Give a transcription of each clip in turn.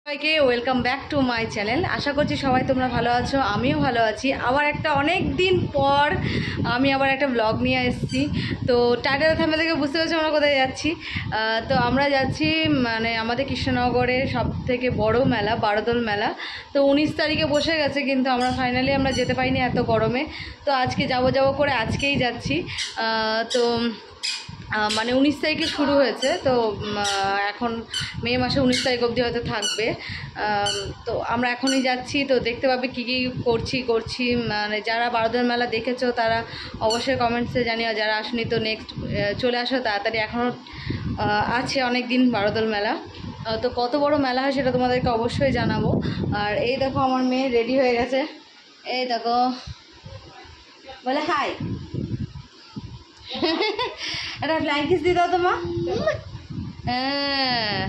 সবাইকে welcome back to my channel. আশা করছি সবাই তোমরা ভালো আছো, আমিও ভালো আছি। আবার একটা অনেক দিন পর আমি আবার একটা ব্লগ নিয়ে এসেছি। তো টাইটেল থাম্বনেল থেকে বুঝতে পারছি আমরা কোথায় যাচ্ছি। তো আমরা যাচ্ছি মানে আমাদের কৃষ্ণনগরের সব থেকে বড় মেলা, বারোদোল মেলা। তো 19 তারিখে বসে গেছে, কিন্তু আমরা ফাইনালি যেতে পারিনি এত গরমে। তো আজকে যাব করে আজকেই যাচ্ছি। তো মানে 19 তারিখে শুরু হয়েছে, তো এখন মে মাসে 19 তারিখ অবধি হয়তো থাকবে। তো আমরা এখনই যাচ্ছি, তো দেখতে পাবে কী কী করছি। মানে যারা বারোদোল মেলা দেখেছো তারা অবশ্যই কমেন্টসে জানিও, যারা আসনি তো নেক্সট চলে আসো তাড়াতাড়ি, এখনও আছে অনেক দিন বারোদোল মেলা। তো কত বড় মেলা হয় সেটা তোমাদেরকে অবশ্যই জানাবো। আর এই দেখো আমার মেয়ে রেডি হয়ে গেছে, এই দেখো বলে হাই। একটা ফ্লাইং কিস দিয়ে দাও তো মা। হ্যাঁ,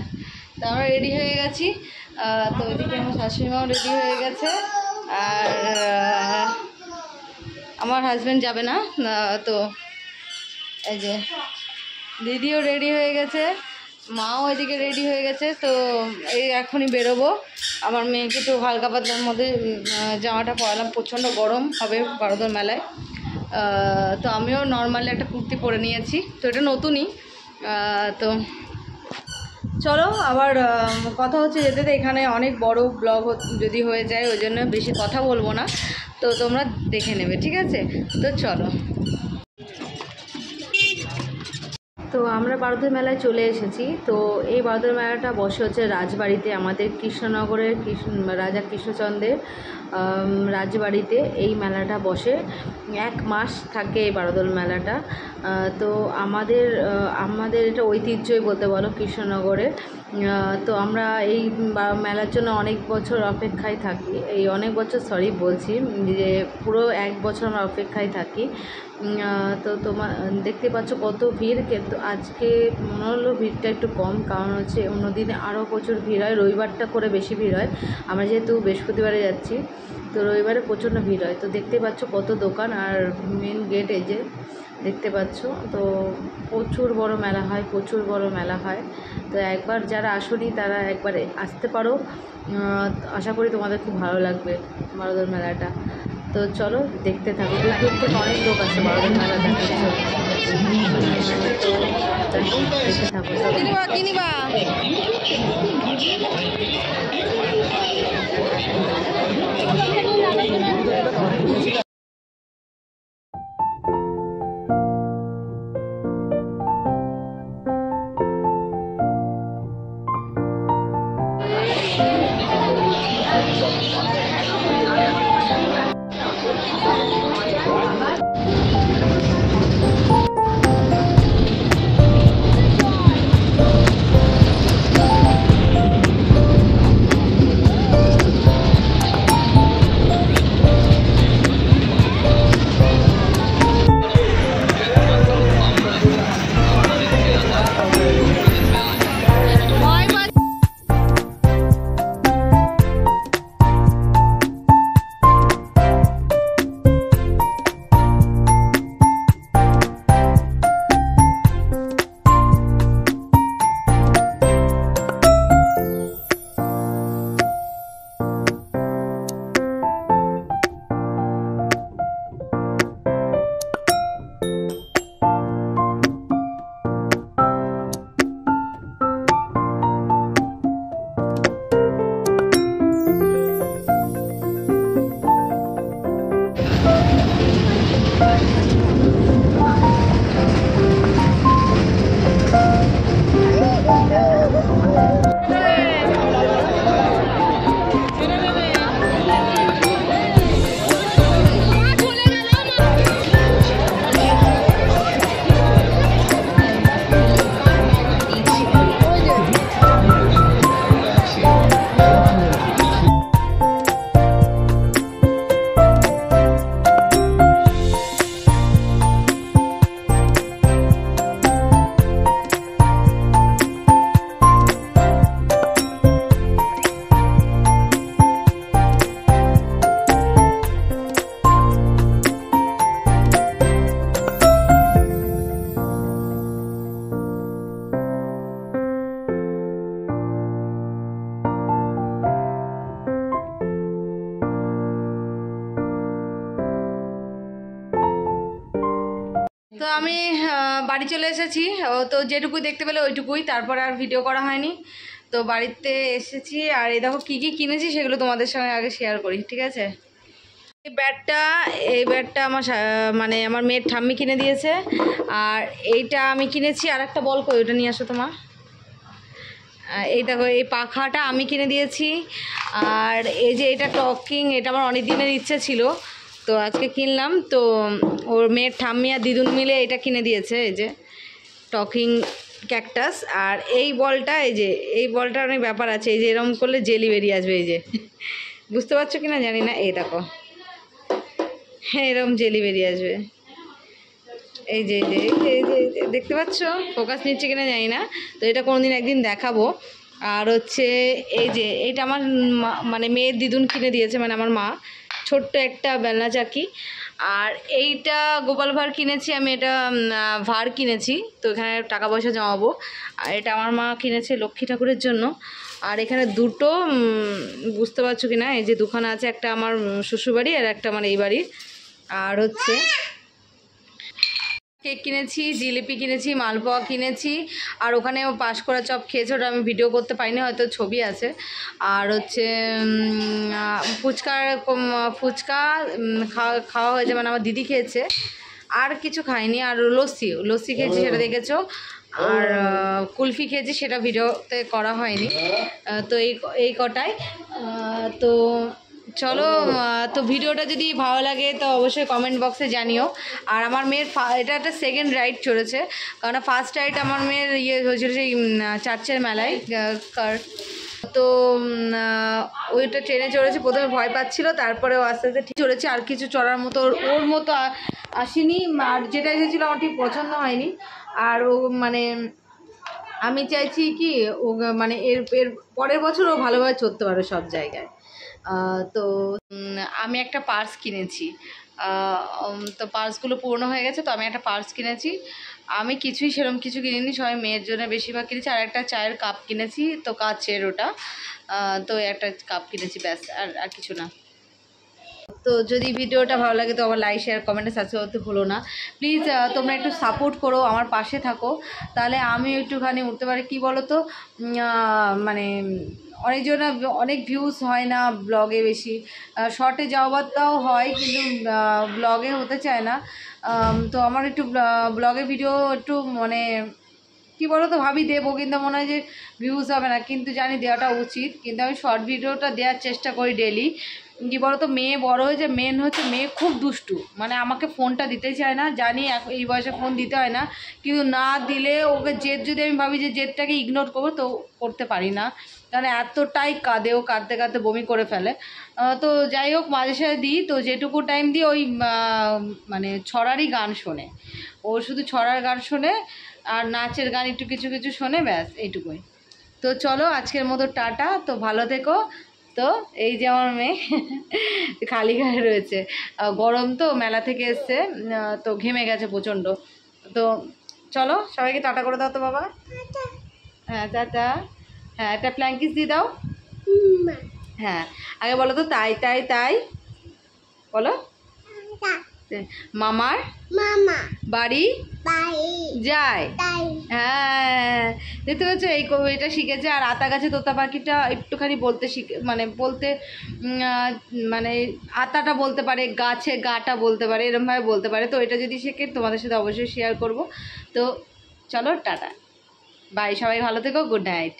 তো আমরা রেডি হয়ে গেছি। তো ওইদিকে আমার শাশুড়িমাও রেডি হয়ে গেছে, আর আমার হাজব্যান্ড যাবে না। তো এই যে দিদিও রেডি হয়ে গেছে, মাও এদিকে রেডি হয়ে গেছে। তো এই এখনই বেরোবো। আমার মেয়েকে তো হালকা পাতলার মধ্যে জামাটা পরালাম, প্রচণ্ড গরম হবে বারোদোল মেলায়। তো আমিও নর্মালি একটা কুর্তি পরে নিয়েছি, তো এটা নতুনই। তো চলো আবার কথা হচ্ছে যেতে, এখানে অনেক বড় ব্লগ যদি হয়ে যায়, ওই জন্য বেশি কথা বলবো না, তো তোমরা দেখে নেবে, ঠিক আছে? তো চলো। তো আমরা বারোদোল মেলায় চলে এসেছি। তো এই বারোদোল মেলাটা বসে হচ্ছে রাজবাড়িতে, আমাদের কৃষ্ণনগরের রাজা কৃষ্ণচন্দ্রের রাজবাড়িতে এই মেলাটা বসে। 1 মাস থাকে এই বারোদোল মেলাটা। তো আমাদের এটা ঐতিহ্যই বলতে বলো কৃষ্ণনগরে। তো আমরা এই মেলার জন্য অনেক বছর অপেক্ষায় থাকি, বলছি যে পুরো 1 বছর আমরা অপেক্ষায় থাকি। তো তোমার দেখতে পাচ্ছ কত ভিড়, কিন্তু আজকে মনে হলো ভিড়টা একটু কম, কারণ হচ্ছে অন্যদিনে আরও প্রচুর ভিড় হয়, রবিবারটা করে বেশি ভিড় হয়। আমরা যেহেতু বৃহস্পতিবারে যাচ্ছি, তো রবিবারে প্রচণ্ড ভিড় হয়। তো দেখতে পাচ্ছ কত দোকান, আর মেন গেট এই যে দেখতে পাচ্ছ। তো প্রচুর বড় মেলা হয়। তো একবার যারা আসনি তারা একবার আসতে পারো, আশা করি তোমাদের খুব ভালো লাগবে বারোদোল মেলাটা। তো চলো দেখতে থাকো, দূর দূর থেকে অনেক লোক আসে বারোদোল মেলা দেখার জন্য। দেখতে থাকো, কিনিবা তো আমি বাড়ি চলে এসেছি। তো যেটুকুই দেখতে পেলে ওইটুকুই, তারপর আর ভিডিও করা হয়নি। তো বাড়িতে এসেছি আর এই দেখো কী কী কিনেছি সেগুলো তোমাদের সঙ্গে আগে শেয়ার করি, ঠিক আছে? এই ব্যাটটা আমার মানে আমার মেয়ের ঠাম্মি কিনে দিয়েছে। আর এইটা আমি কিনেছি। আর একটা বল কই, ওটা নিয়ে আসো তোমার। এই দেখো এই পাখাটা আমি কিনে দিয়েছি। আর এই যে এটা টকিং, এটা আমার অনেক দিনের ইচ্ছে ছিল, তো আজকে কিনলাম। তো ওর মেয়ের ঠাম্মি আর দিদুন মিলে এটা কিনে দিয়েছে, এই যে টকিং ক্যাকটাস। আর এই বলটা, এই বলটার অনেক ব্যাপার আছে। এই যে এরকম করলে জেলি বেরিয়ে আসবে, এই যে বুঝতে পারছো কিনা জানি না, এই দেখো হ্যাঁ এরকম জেলি বেরিয়ে আসবে। এই যে দেখতে পাচ্ছ, ফোকাস নিচ্ছে কিনা জানি না। তো এটা কোনোদিন একদিন দেখাবো। আর হচ্ছে এই যে এইটা আমার মানে মেয়ের দিদুন কিনে দিয়েছে, মানে আমার মা, ছোট্ট একটা বেলনা চাকি। আর এইটা গোপাল ভাঁড় কিনেছি আমি, এটা ভাঁড় কিনেছি, তো এখানে টাকা পয়সা জমাবো। আর এটা আমার মা কিনেছে লক্ষ্মী ঠাকুরের জন্য। আর এখানে দুটো বুঝতে পারছো কি না, এই যে দুখানা আছে, একটা আমার শ্বশুরবাড়ি আর একটা আমার এই বাড়ির। আর হচ্ছে কেক কিনেছি, জিলিপি কিনেছি, মালপোয়া কিনেছি। আর ওখানেও পাঁশকুড়া চপ খেয়েছে, ওটা আমি ভিডিও করতে পারিনি, হয়তো ছবি আছে। আর হচ্ছে ফুচকা খাওয়া হয়েছে, মানে আমার দিদি খেয়েছে, আর কিছু খাইনি। আর লস্যি খেয়েছি, সেটা দেখেছো। আর কুলফি খেয়েছি, সেটা ভিডিওতে করা হয়নি। তো এই কটাই। তো চলো, তো ভিডিওটা যদি ভালো লাগে তো অবশ্যই কমেন্ট বক্সে জানিও। আর আমার মেয়ের এটা একটা সেকেন্ড রাইড চলেছে, কারণ ফার্স্ট রাইড আমার মেয়ের হয়েছিল সেই চার্চের মেলায়। তো ওইটা ট্রেনে চড়েছে, প্রথমে ভয় পাচ্ছিল, তারপরেও আস্তে আস্তে ঠিক চড়েছে। আর কিছু চড়ার মতো ওর মতো আসেনি, আর যেটা এসেছিলো আমার ঠিক পছন্দ হয়নি। আর ও মানে আমি চাইছি কি ও মানে এর পরের বছর ও ভালোভাবে চড়তে পারবে সব জায়গায়। তো আমি একটা পার্স কিনেছি। তো পার্সগুলো পুরনো হয়ে গেছে, তো আমি একটা পার্স কিনেছি। আমি কিছুই সেরকম কিছু কিনিনি, সবাই মেয়ের জন্য বেশিরভাগ কিনেছি। আর একটা চায়ের কাপ কিনেছি, তো কাচের ওটা। তো একটা কাপ কিনেছি, ব্যাস, আর কিছু না। তো যদি ভিডিওটা ভালো লাগে তো আমার লাইক শেয়ার কমেন্টে সাবস্ক্রাইব করতে ভুলো না প্লিজ। তোমরা একটু সাপোর্ট করো, আমার পাশে থাকো, তাহলে আমি একটুখানি উঠতে পারি। কি বলো তো, মানে অনেকজন অনেক ভিউজ হয় না ব্লগে, বেশি শর্টে যাওয়াটাও হয়, কিন্তু ব্লগে হতে চায় না। তো আমার একটু ব্লগে ভিডিও একটু মানে কী বলো তো, ভাবি দেবো, কিন্তু মনে হয় যে ভিউজ হবে না, কিন্তু জানি দেওয়াটা উচিত। কিন্তু আমি শর্ট ভিডিওটা দেওয়ার চেষ্টা করি ডেলি। কী বলো তো, মেয়ে বড় হয়েছে, মেন হচ্ছে মেয়ে খুব দুষ্টু, মানে আমাকে ফোনটা দিতে চায় না, জানি এই বয়সে ফোন দিতে হয় না, কিন্তু না দিলে ওকে জেদ, যদি আমি ভাবি যে জেদটাকে ইগনোর করবো তো করতে পারি না, কারণ এতটাই কাঁদে, ও কাঁদতে কাঁদতে বমি করে ফেলে। তো যাই হোক, মাঝে সাঝে দিই, তো যেটুকু টাইম দিই ওই মানে ছড়ারই গান শোনে, ও শুধু ছড়ার গান শোনে, আর নাচের গান একটু কিছু কিছু শোনে, ব্যাস এইটুকুই। তো চলো আজকের মতো টাটা, তো ভালো থেকো। তো এই যে আমার মেয়ে খালি গায়ে রয়েছে, গরম তো, মেলা থেকে এসছে, তো ঘেমে গেছে প্রচণ্ড। তো চলো সবাইকে টাটা করে দাও তো বাবা। হ্যাঁ টাটা। হ্যাঁ একটা প্ল্যাঙ্কিস দিয়ে দাও। হ্যাঁ আগে বলো তো, তাই তাই তাই বলো। মামার বাড়ি যায়। হ্যাঁ দেখতে পাচ্ছ, এই এটা শিখেছে। আর আতা গাছে তোতা পাখিটা একটুখানি বলতে বলতে মানে আতাটা বলতে পারে, গাছে গাটা বলতে পারে, এরমভাবে বলতে পারে। তো এটা যদি শেখে তোমাদের সাথে অবশ্যই শেয়ার করব। তো চলো টাটা, বাই, সবাই ভালো থেকো, গুড নাইট।